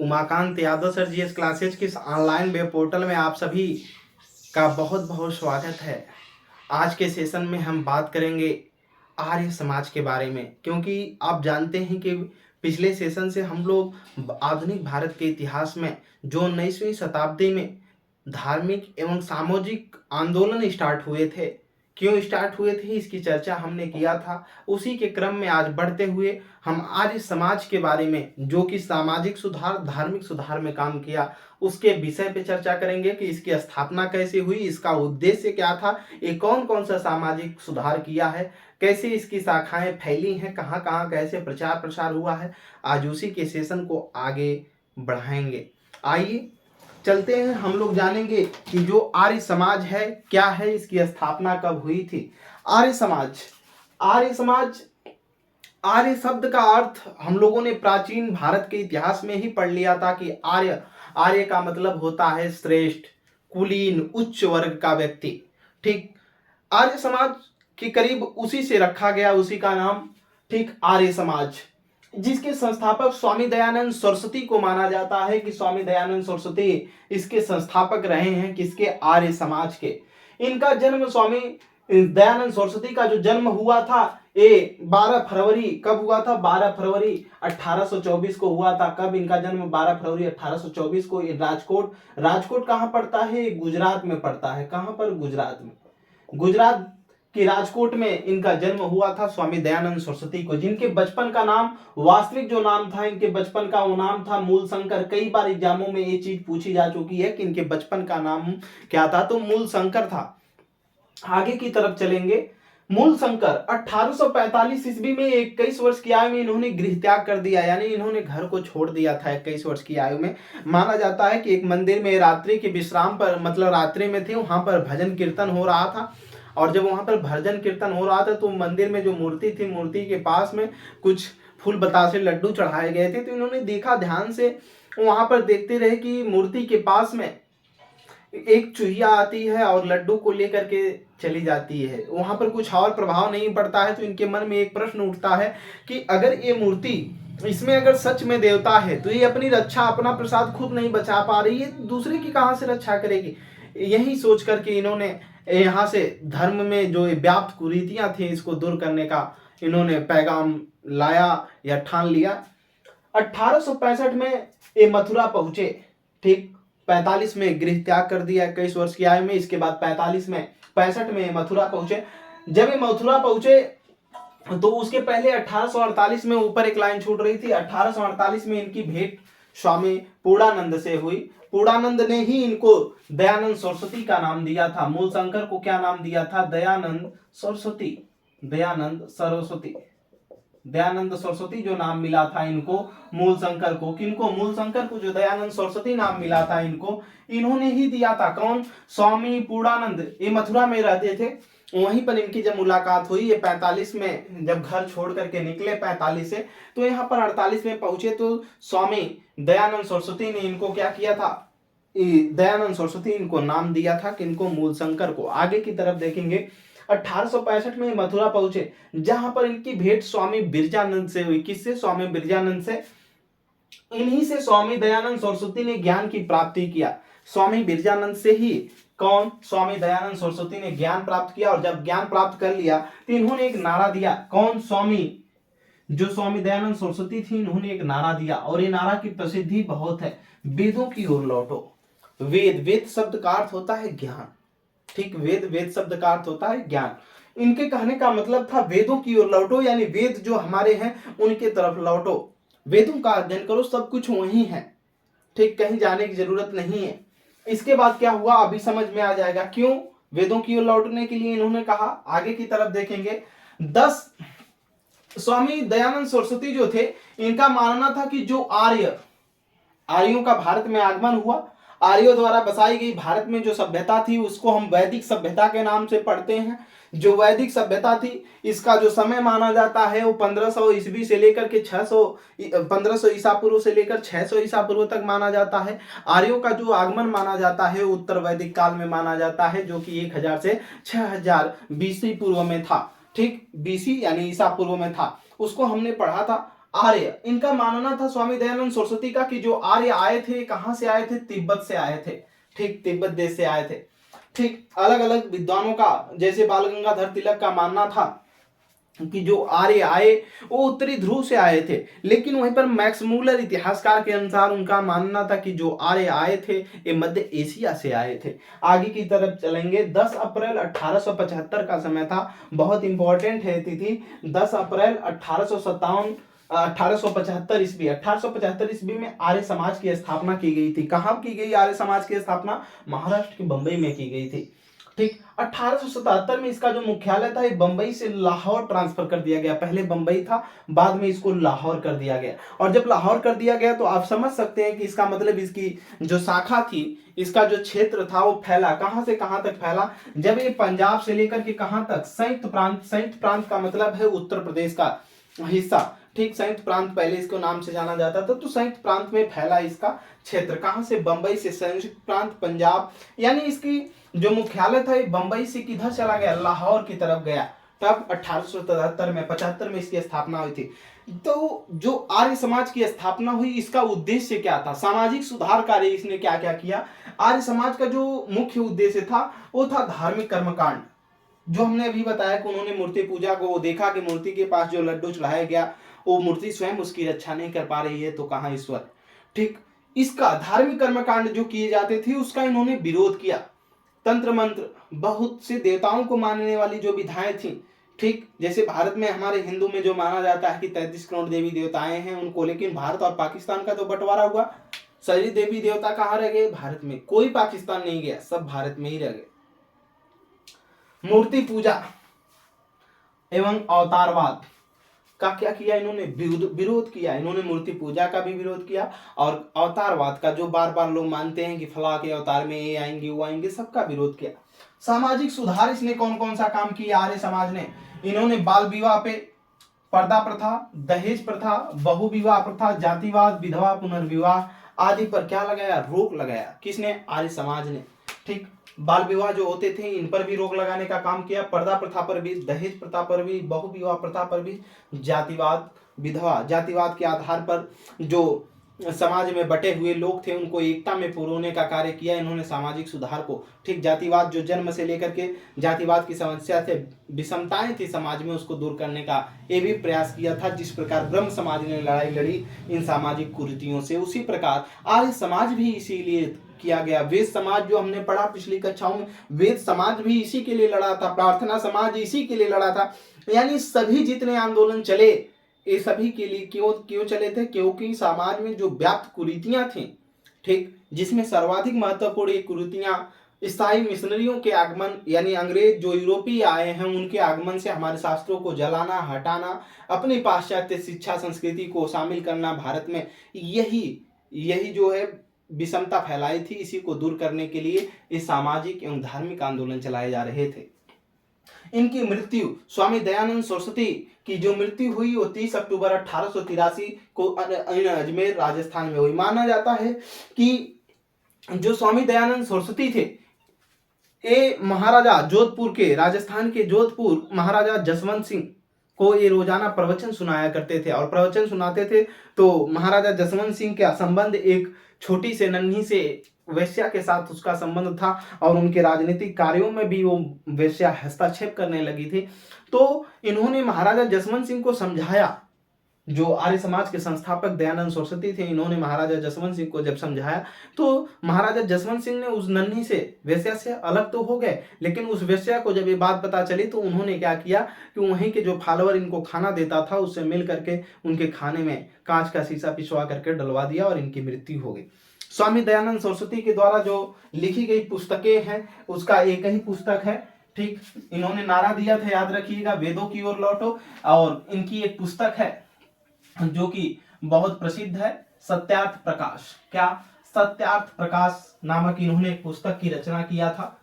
Umakant Yadav sir GS classes के इस online web portal में आप सभी का बहुत बहुत स्वागत है। आज के सेशन में हम बात करेंगे आर्य समाज के बारे में, क्योंकि आप जानते हैं कि पिछले सेशन से हम लोग आधुनिक भारत के इतिहास में जो 19वीं शताब्दी में धार्मिक एवं सामाजिक आंदोलन स्टार्ट हुए थे, क्यों स्टार्ट हुए थे इसकी चर्चा हमने किया था। उसी के क्रम में आज बढ़ते हुए हम आर्य समाज के बारे में, जो कि सामाजिक सुधार धार्मिक सुधार में काम किया, उसके विषय पे चर्चा करेंगे कि इसकी स्थापना कैसे हुई, इसका उद्देश्य क्या था, ये कौन कौन सा सामाजिक सुधार किया है, कैसे इसकी शाखाएं फैली हैं, कहाँ कहाँ कैसे प्रचार प्रसार हुआ है। आज उसी के सेशन को आगे बढ़ाएंगे। आइए चलते हैं, हम लोग जानेंगे कि जो आर्य समाज है क्या है, इसकी स्थापना कब हुई थी। आर्य समाज, आर्य समाज, आर्य शब्द का अर्थ हम लोगों ने प्राचीन भारत के इतिहास में ही पढ़ लिया था कि आर्य, आर्य का मतलब होता है श्रेष्ठ, कुलीन, उच्च वर्ग का व्यक्ति। ठीक, आर्य समाज के करीब उसी से रखा गया, उसी का नाम, ठीक, आर्य समाज, जिसके संस्थापक स्वामी दयानंद सरस्वती को माना जाता है कि स्वामी दयानंद सरस्वती इसके संस्थापक रहे हैं, किसके, आर्य समाज के। इनका जन्म, स्वामी दयानंद सरस्वती का जो जन्म हुआ था ये 12 फरवरी, कब हुआ था, 12 फरवरी 1824 को हुआ था। कब इनका जन्म, 12 फरवरी 1824 को। ये राजकोट, राजकोट कहाँ पड़ता है, गुजरात में पड़ता है। कहाँ पर, गुजरात में, गुजरात कि राजकोट में इनका जन्म हुआ था स्वामी दयानंद सरस्वती को, जिनके बचपन का नाम, वास्तविक जो नाम था इनके बचपन का, वो नाम था मूलशंकर। कई बार एग्जामों में ये चीज पूछी जा चुकी है कि इनके बचपन का नाम क्या था, तो मूलशंकर था। आगे की तरफ चलेंगे। मूलशंकर 1845 ईस्वी में 21 वर्ष की आयु में इन्होंने गृह त्याग कर दिया, यानी इन्होंने घर को छोड़ दिया था 21 वर्ष की आयु में। माना जाता है कि एक मंदिर में रात्रि के विश्राम पर, मतलब रात्रि में थे, वहां पर भजन कीर्तन हो रहा था, और जब वहां पर भजन कीर्तन हो रहा था तो मंदिर में जो मूर्ति थी, मूर्ति के पास में कुछ फूल बतासे लड्डू चढ़ाए गए थे। तो इन्होंने देखा, ध्यान से वहां पर देखते रहे कि मूर्ति के पास में एक चूहिया आती है और लड्डू को लेकर के चली जाती है, वहां पर कुछ और प्रभाव नहीं पड़ता है। तो इनके मन में एक प्रश्न उठता है कि अगर ये मूर्ति, इसमें अगर सच में देवता है तो ये अपनी रक्षा, अपना प्रसाद खुद नहीं बचा पा रही है, दूसरे की कहां से रक्षा करेगी। यही सोच करके इन्होंने यहाँ से धर्म में जो व्याप्त कुरीतियां थी, इसको दूर करने का इन्होंने पैगाम लाया या ठान लिया। 1865 में ये मथुरा पहुंचे। ठीक, 45 में गृह त्याग कर दिया 21 वर्ष की आयु में। इसके बाद 65 में मथुरा पहुंचे। जब ये मथुरा पहुंचे तो उसके पहले 1848 में, ऊपर एक लाइन छूट रही थी, 1848 में इनकी भेंट स्वामी पूर्णानंद से हुई। पूर्णानंद ने ही इनको दयानंद सरस्वती का नाम दिया था। मूलशंकर को क्या नाम दिया था, दयानंद सरस्वती, दयानंद सरस्वती, दयानंद सरस्वती जो नाम मिला था इनको मूलशंकर को। किनको, मूलशंकर को जो दयानंद सरस्वती नाम मिला था इनको, इन्होंने ही दिया था। कौन, स्वामी पूर्णानंद। ये मथुरा में रहते थे, वहीं पर इनकी जब मुलाकात हुई, ये 45 में जब घर छोड़ करके निकले 45 से, तो यहाँ पर 48 में पहुंचे। तो स्वामी दयानंद सरस्वती ने इनको क्या किया था, दयानंद सरस्वती इनको नाम दिया था, किनको, मूलशंकर को। आगे की तरफ देखेंगे, 1865 में मथुरा पहुंचे, जहां पर इनकी भेंट स्वामी बिरजानंद से हुई। किससे, स्वामी बिरजानंद से। इन्हीं से स्वामी दयानंद सरस्वती ने ज्ञान की प्राप्ति किया। स्वामी बिरजानंद से ही, कौन, स्वामी दयानंद सरस्वती ने ज्ञान प्राप्त किया। और जब ज्ञान प्राप्त कर लिया तो इन्होंने एक नारा दिया। कौन, जो स्वामी दयानंद सरस्वती थी, इन्होंने एक नारा दिया, और ये नारा की प्रसिद्धि बहुत है, वेदों की ओर लौटो। वेद, वेद शब्द का अर्थ होता है ज्ञान। ठीक, वेद, वेद शब्द का अर्थ होता है ज्ञान। इनके कहने का मतलब था वेदों की ओर लौटो, यानी वेद जो हमारे हैं उनके तरफ लौटो, वेदों का अध्ययन करो, सब कुछ वही है। ठीक, कहीं जाने की जरूरत नहीं है। इसके बाद क्या हुआ, अभी समझ में आ जाएगा क्यों वेदों की ओर लौटने के लिए इन्होंने कहा। आगे की तरफ देखेंगे। 10 स्वामी दयानंद सरस्वती जो थे, इनका मानना था कि जो आर्यों का भारत में आगमन हुआ, आर्यों द्वारा बसाई गई भारत में जो सभ्यता थी, उसको हम वैदिक सभ्यता के नाम से पढ़ते हैं। जो वैदिक सभ्यता थी, इसका जो समय माना जाता है वो 1500 ईस्वी से लेकर के 1500 ईसा पूर्व से लेकर 600 ईसा पूर्व तक माना जाता है। आर्यों का जो आगमन माना जाता है उत्तर वैदिक काल में माना जाता है, जो कि 1000 से 6000 बीसी पूर्व में था। ठीक, बीसी यानी ईसा पूर्व में था, उसको हमने पढ़ा था। आर्य, इनका मानना था स्वामी दयानंद सरस्वती का कि जो आर्य आए थे, कहां से आए थे? तिब्बत से आए थे। ठीक, तिब्बत देश से आए थे। ठीक, अलग अलग विद्वानों का, जैसे बाल गंगाधर तिलक का मानना था कि जो आर्य आए वो उत्तरी ध्रुव से आए थे, लेकिन वहीं पर मैक्स मूलर इतिहासकार के अनुसार उनका मानना था कि जो आर्य आए थे ये मध्य एशिया से आए थे। आगे की तरफ चलेंगे। 10 अप्रैल 1875 का समय था, बहुत इंपॉर्टेंट है तिथि। 10 अप्रैल 1875 ईस्वी, 1875 ईस्वी में आर्य समाज की स्थापना की गई थी। कहाँ की गई आर्य समाज की स्थापना? महाराष्ट्र के बंबई में की गई थी। ठीक, 1877 में इसका जो मुख्यालय था ये बंबई से लाहौर ट्रांसफर कर दिया गया। पहले बंबई था, बाद में इसको लाहौर कर दिया गया। और जब लाहौर कर दिया गया तो आप समझ सकते हैं कि इसका मतलब इसकी जो शाखा थी, इसका जो क्षेत्र था वो फैला। कहां से कहां तक फैला? जब ये पंजाब से लेकर के कहां तक? संयुक्त प्रांत। संयुक्त प्रांत का मतलब है उत्तर प्रदेश का हिस्सा। ठीक, संयुक्त प्रांत पहले इसको नाम से जाना जाता था, तो संयुक्त प्रांत में फैला इसका क्षेत्र। कहां से? बंबई से संयुक्त प्रांत, पंजाब। यानी इसकी जो मुख्यालय था ये बंबई से किधर चला गया? लाहौर की तरफ गया। तब 1877 में, 75 में इसकी स्थापना हुई थी। तो जो आर्य समाज की स्थापना हुई, इसका उद्देश्य क्या था? सामाजिक सुधार कार्य इसने क्या क्या किया? आर्य समाज का जो मुख्य उद्देश्य था वो था धार्मिक कर्मकांड। जो हमने अभी बताया कि उन्होंने मूर्ति पूजा को देखा कि मूर्ति के पास जो लड्डू चढ़ाया गया वो मूर्ति स्वयं उसकी रक्षा नहीं कर पा रही है, तो कहां ईश्वर। ठीक, इसका धार्मिक कर्मकांड जो किए जाते थे उसका इन्होंने विरोध किया। तंत्र मंत्र, बहुत से देवताओं को मानने वाली जो विधाएं थी, ठीक, जैसे भारत में हमारे हिंदू में जो माना जाता है कि 33 करोड़ देवी देवताएं हैं उनको, लेकिन भारत और पाकिस्तान का तो बंटवारा हुआ। सारी देवी देवता कहाँ रह गए? भारत में। कोई पाकिस्तान नहीं गया, सब भारत में ही रह गए। मूर्ति पूजा एवं अवतारवाद का क्या किया इन्होंने? विरोध किया। इन्होंने मूर्ति पूजा का भी विरोध किया और अवतारवाद का, जो बार बार लोग मानते हैं कि फला के अवतार में ये आएंगे वो आएंगे, सबका विरोध किया। सामाजिक सुधार इसने कौन कौन सा काम किया आर्य समाज ने? इन्होंने बाल विवाह पे, पर्दा प्रथा, दहेज प्रथा, बहु विवाह प्रथा, जातिवाद, विधवा पुनर्विवाह आदि पर क्या लगाया? रोक लगाया। किसने? आर्य समाज ने। ठीक, बाल विवाह जो होते थे इन पर भी रोक लगाने का काम किया, पर्दा प्रथा पर भी, दहेज प्रथा पर भी, बहु विवाह प्रथा पर भी, जातिवाद, विधवा, जातिवाद के आधार पर जो समाज में बटे हुए लोग थे उनको एकता में पुरोने का कार्य किया इन्होंने, सामाजिक सुधार को। ठीक, जातिवाद जो जन्म से लेकर के जातिवाद की समस्या थे, विषमताएं थी समाज में, उसको दूर करने का ये भी प्रयास किया था। जिस प्रकार ब्रह्म समाज ने लड़ाई लड़ी इन सामाजिक कुरीतियों से, उसी प्रकार आर्य समाज भी इसीलिए किया गया। वेद समाज जो हमने पढ़ा पिछली कक्षाओं में, वेद समाज भी इसी के लिए लड़ा था, प्रार्थना समाज इसी के लिए लड़ा था। यानी सभी जितने आंदोलन चले ये सभी के लिए क्यों क्यों चले थे? क्योंकि समाज में जो व्याप्त कुरीतियां थी, ठीक, जिसमें सर्वाधिक महत्वपूर्ण ये कुरीतियां ईसाई मिशनरियों के आगमन, यानी अंग्रेज जो यूरोपीय आए हैं उनके आगमन से हमारे शास्त्रों को जलाना, हटाना, अपनी पाश्चात्य शिक्षा संस्कृति को शामिल करना भारत में, यही जो है विषमता फैलाई थी। इसी को दूर करने के लिए ये सामाजिक एवं धार्मिक आंदोलन चलाए जा रहे थे। इनकी मृत्यु, स्वामी दयानंद सरस्वती की जो मृत्यु हुई वो 30 अक्टूबर 1883 को अजमेर राजस्थान में हुई। माना जाता है कि जो स्वामी दयानंद सरस्वती थे ये महाराजा जोधपुर के, राजस्थान के जोधपुर महाराजा जसवंत सिंह को ये रोजाना प्रवचन सुनाया करते थे। और प्रवचन सुनाते थे तो महाराजा जसवंत सिंह का संबंध एक छोटी से नन्ही से वेश्या के साथ उसका संबंध था और उनके राजनीतिक कार्यों में भी वो वेश्या हस्तक्षेप करने लगी थी। तो इन्होंने महाराजा जसवंत सिंह को समझाया, जो आर्य समाज के संस्थापक दयानंद सरस्वती थे, इन्होंने महाराजा जसवंत सिंह को जब समझाया तो महाराजा जसवंत सिंह ने उस नन्ही से वेश्या से अलग तो हो गए, लेकिन उस वेश्या को जब ये बात पता चली तो उन्होंने क्या किया कि वहीं के जो फॉलोअर इनको खाना देता था उससे मिल करके उनके खाने में कांच का शीशा पिछवा करके डलवा दिया और इनकी मृत्यु हो गई। स्वामी दयानंद सरस्वती के द्वारा जो लिखी गई पुस्तकें हैं उसका एक ही पुस्तक है। ठीक, इन्होंने नारा दिया था, याद रखिएगा, वेदों की ओर लौटो। और इनकी एक पुस्तक है जो कि बहुत प्रसिद्ध है, सत्यार्थ प्रकाश। क्या? सत्यार्थ प्रकाश नामक इन्होंने एक पुस्तक की रचना किया था।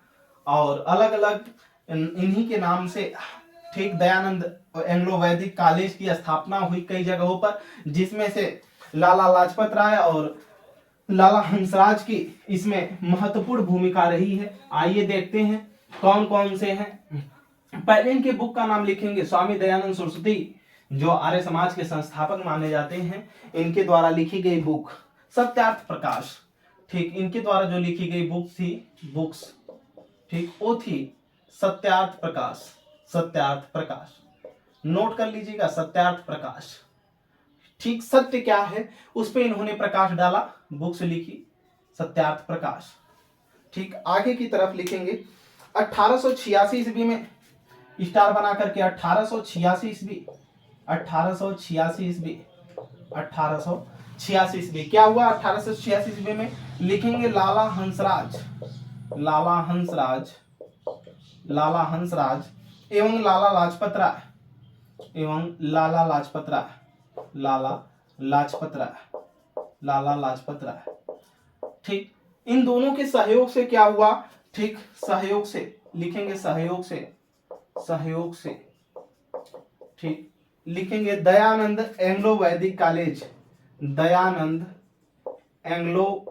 और अलग अलग इन्हीं के नाम से, ठीक, दयानंद एंग्लो वैदिक कॉलेज की स्थापना हुई कई जगहों पर, जिसमें से लाला लाजपत राय और लाला हंसराज की इसमें महत्वपूर्ण भूमिका रही है। आइए देखते हैं कौन कौन से हैं। पहले इनके बुक का नाम लिखेंगे, स्वामी दयानंद सरस्वती जो आर्य समाज के संस्थापक माने जाते हैं, इनके द्वारा लिखी गई बुक सत्यार्थ प्रकाश, ठीक, इनके द्वारा जो लिखी गई बुक्स, ठीक, वो थी सत्यार्थ प्रकाश। सत्यार्थ प्रकाश नोट कर लीजिएगा, सत्यार्थ प्रकाश, ठीक, सत्य क्या है उस पे इन्होंने प्रकाश डाला, बुक्स लिखी सत्यार्थ प्रकाश। ठीक, आगे की तरफ लिखेंगे 1886 ईस्वी में स्टार बना करके 1886 ईस्वी 1886 ईस्वी 1886 ईस्वी क्या हुआ? 1886 ईस्वी में लिखेंगे लाला हंसराज, लाला हंसराज, लाला हंसराज एवं लाला लाजपत राय, एवं लाला लाजपत राय, लाला लाजपत राय, लाला लाजपत राय, ठीक, इन दोनों के सहयोग से क्या हुआ? ठीक, सहयोग से लिखेंगे, सहयोग से, सहयोग से, ठीक, लिखेंगे दयानंद एंग्लो वैदिक कॉलेज, दयानंद एंग्लो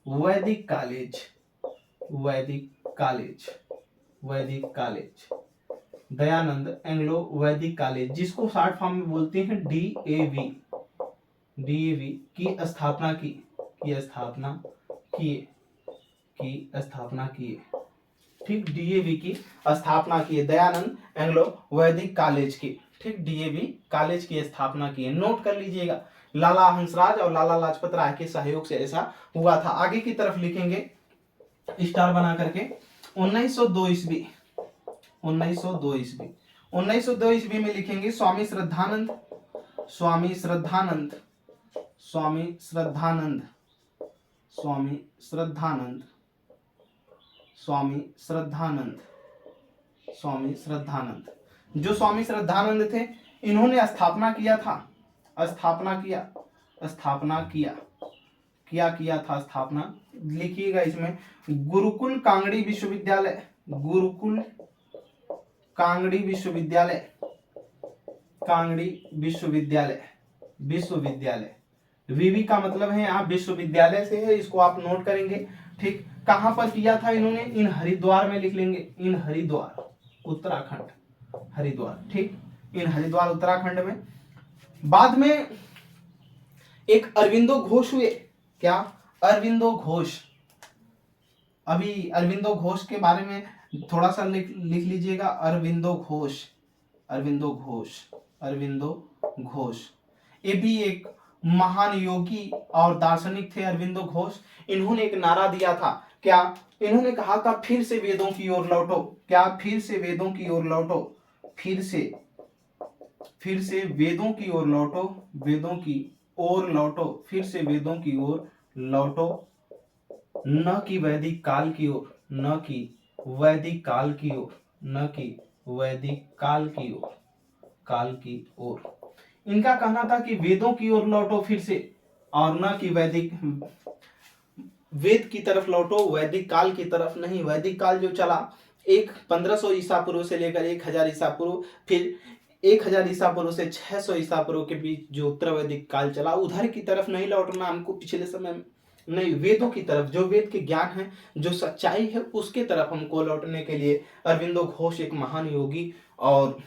वैदिक कॉलेज, वैदिक कॉलेज, वैदिक कॉलेज, दयानंद एंग्लो वैदिक कॉलेज, जिसको शॉर्ट फॉर्म में बोलते हैं DAV, DAV की स्थापना की स्थापना किए, की स्थापना किए, ठीक, DAV की स्थापना किए, दयानंद एंग्लो वैदिक कॉलेज की, ठीक, DAV कॉलेज की स्थापना की। नोट कर लीजिएगा, लाला हंसराज और लाला लाजपत राय के सहयोग से ऐसा हुआ था। आगे की तरफ लिखेंगे स्टार बना करके 1902 ईस्वी, 1902 ईस्वी, 1902 ईस्वी में लिखेंगे स्वामी श्रद्धानंद, स्वामी श्रद्धानंद, स्वामी श्रद्धानंद, स्वामी श्रद्धानंद, स्वामी श्रद्धानंद, स्वामी श्रद्धानंद, जो स्वामी श्रद्धानंद थे इन्होंने स्थापना किया था, स्थापना किया, स्थापना किया, किया था स्थापना, लिखिएगा इसमें गुरुकुल कांगड़ी विश्वविद्यालय, गुरुकुल कांगड़ी विश्वविद्यालय, कांगड़ी विश्वविद्यालय, विश्वविद्यालय, वीवी का मतलब है यहाँ विश्वविद्यालय से है, इसको आप नोट करेंगे। ठीक, कहां पर किया था इन्होंने? इन हरिद्वार में लिख लेंगे, इन हरिद्वार उत्तराखंड, हरिद्वार, ठीक, इन हरिद्वार उत्तराखंड में। बाद में एक अरविंदो घोष हुए, क्या? अरविंदो घोष। अभी अरविंदो घोष के बारे में थोड़ा सा लिख लीजिएगा, अरविंदो घोष, अरविंदो घोष, अरविंदो घोष, ये भी एक महान योगी और दार्शनिक थे अरविंदो घोष। इन्होंने एक नारा दिया था, क्या? इन्होंने कहा था फिर से वेदों की ओर लौटो, क्या? फिर से वेदों की ओर लौटो, फिर से वेदों की ओर लौटो, वेदों की ओर लौटो, फिर से वेदों की ओर लौटो, न कि वैदिक काल की ओर, न कि वैदिक काल की ओर, न कि वैदिक काल की ओर, काल की ओर। इनका कहना था कि वेदों की ओर लौटो फिर से, और न कि वेद की तरफ लौटो, वैदिक काल की तरफ नहीं। वैदिक काल जो चला 1500 ईसा पूर्व से लेकर 1000 ईसा पूर्व, फिर 1000 ईसा पूर्व से 600 ईसा पूर्व के बीच जो उत्तर वैदिक काल चला, उधर की तरफ नहीं लौटना हमको, पिछले समय में नहीं, वेदों की तरफ, जो वेद के ज्ञान है, जो सच्चाई है, उसके तरफ हमको लौटने के लिए। अरविंदो घोष एक महान योगी और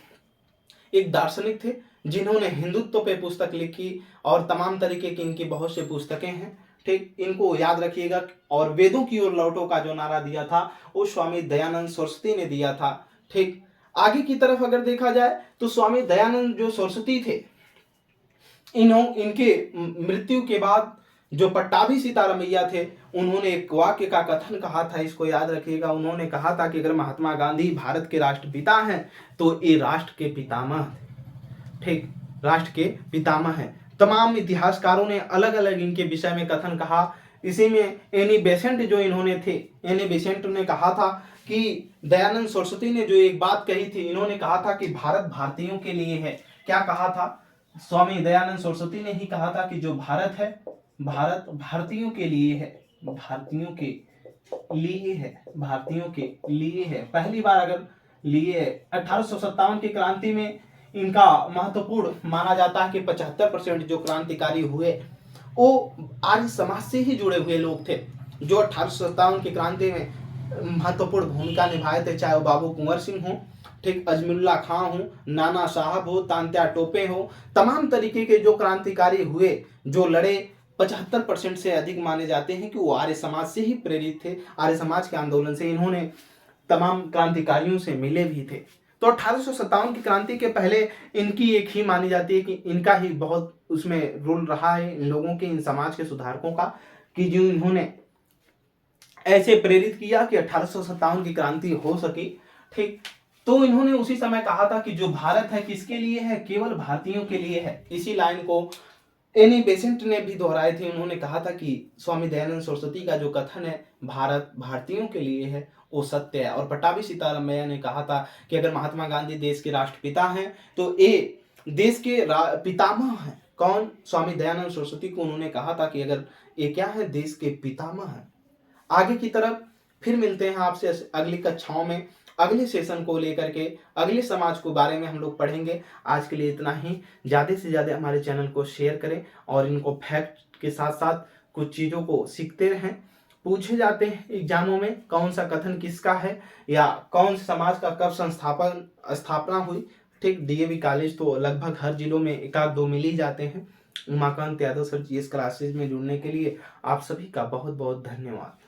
एक दार्शनिक थे, जिन्होंने हिंदुत्व पे पुस्तक लिखी और तमाम तरीके की इनकी बहुत सी पुस्तकें हैं। ठीक, इनको याद रखिएगा। और वेदों की ओर लौटो का जो नारा दिया था वो स्वामी दयानंद सरस्वती ने दिया था। ठीक, आगे की तरफ अगर देखा जाए तो स्वामी दयानंद जो सरस्वती थे, इनके मृत्यु के बाद जो पट्टाभी सीतारामैया थे, उन्होंने एक वाक्य का कथन कहा था, इसको याद रखिएगा। उन्होंने कहा था कि अगर महात्मा गांधी भारत के राष्ट्रपिता हैं तो ये राष्ट्र के पितामह, ठीक, राष्ट्र के पितामह हैं। तमाम इतिहासकारों ने अलग अलग इनके विषय में कथन कहा। इसी में एनी बेसेंट जो इन्होंने थे, एनी बेसेंट ने कहा था कि दयानंद सरस्वती ने जो एक बात कही थी, इन्होंने कहा था कि भारत भारतीयों के लिए है। क्या कहा था? स्वामी दयानंद सरस्वती ने ही कहा था कि जो भारत है, भारत भारतीयों के लिए है, भारतीयों के लिए है, भारतीयों के लिए है। पहली बार अगर लिए 1857 की क्रांति में इनका महत्वपूर्ण माना जाता है कि 75% जो क्रांतिकारी हुए वो आर्य समाज से ही जुड़े हुए लोग थे, जो 1857 की क्रांति में महत्वपूर्ण भूमिका निभाए थे, चाहे वो बाबू कुंवर सिंह हो, ठीक, अजमुल्ला खां हो, नाना साहब हो, तांत्या टोपे हो, तमाम तरीके के जो क्रांतिकारी हुए, जो लड़े, 75% से अधिक माने जाते हैं कि वो आर्य समाज से ही प्रेरित थे। आर्य समाज के आंदोलन से इन्होंने तमाम क्रांतिकारियों से मिले भी थे। तो 1857 की क्रांति के पहले इनकी एक ही मानी जाती है कि इनका ही बहुत उसमें रोल रहा है, इन लोगों के, इन समाज के सुधारकों का, कि जो इन्होंने ऐसे प्रेरित किया कि 1857 की क्रांति हो सकी। ठीक, तो इन्होंने उसी समय कहा था कि जो भारत है किसके लिए है, केवल भारतीयों के लिए है। इसी लाइन को एनी बेसेंट ने भी दोहराए थे। उन्होंने कहा था कि स्वामी दयानंद सरस्वती का जो कथन है भारत भारतीयों के लिए है, वो सत्य है। और पट्टाभी सीतारामैया ने कहा था कि अगर महात्मा गांधी देश के राष्ट्रपिता हैं तो ये देश के पितामह हैं। कौन? स्वामी दयानंद सरस्वती को उन्होंने कहा था कि अगर ये क्या है, देश के पितामह हैं। आगे की तरफ फिर मिलते हैं आपसे अगली कक्षाओं में, अगले सेशन को लेकर के, अगले समाज के बारे में हम लोग पढ़ेंगे। आज के लिए इतना ही। ज़्यादा से ज़्यादा हमारे चैनल को शेयर करें और इनको फैक्ट के साथ साथ कुछ चीज़ों को सीखते रहें। पूछे जाते हैं एग्जामों में कौन सा कथन किसका है या कौन समाज का कब स्थापना हुई। ठीक, डीएवी कॉलेज तो लगभग हर जिलों में एक आध दो मिल ही जाते हैं। Umakant Yadav sir GS classes में जुड़ने के लिए आप सभी का बहुत बहुत धन्यवाद।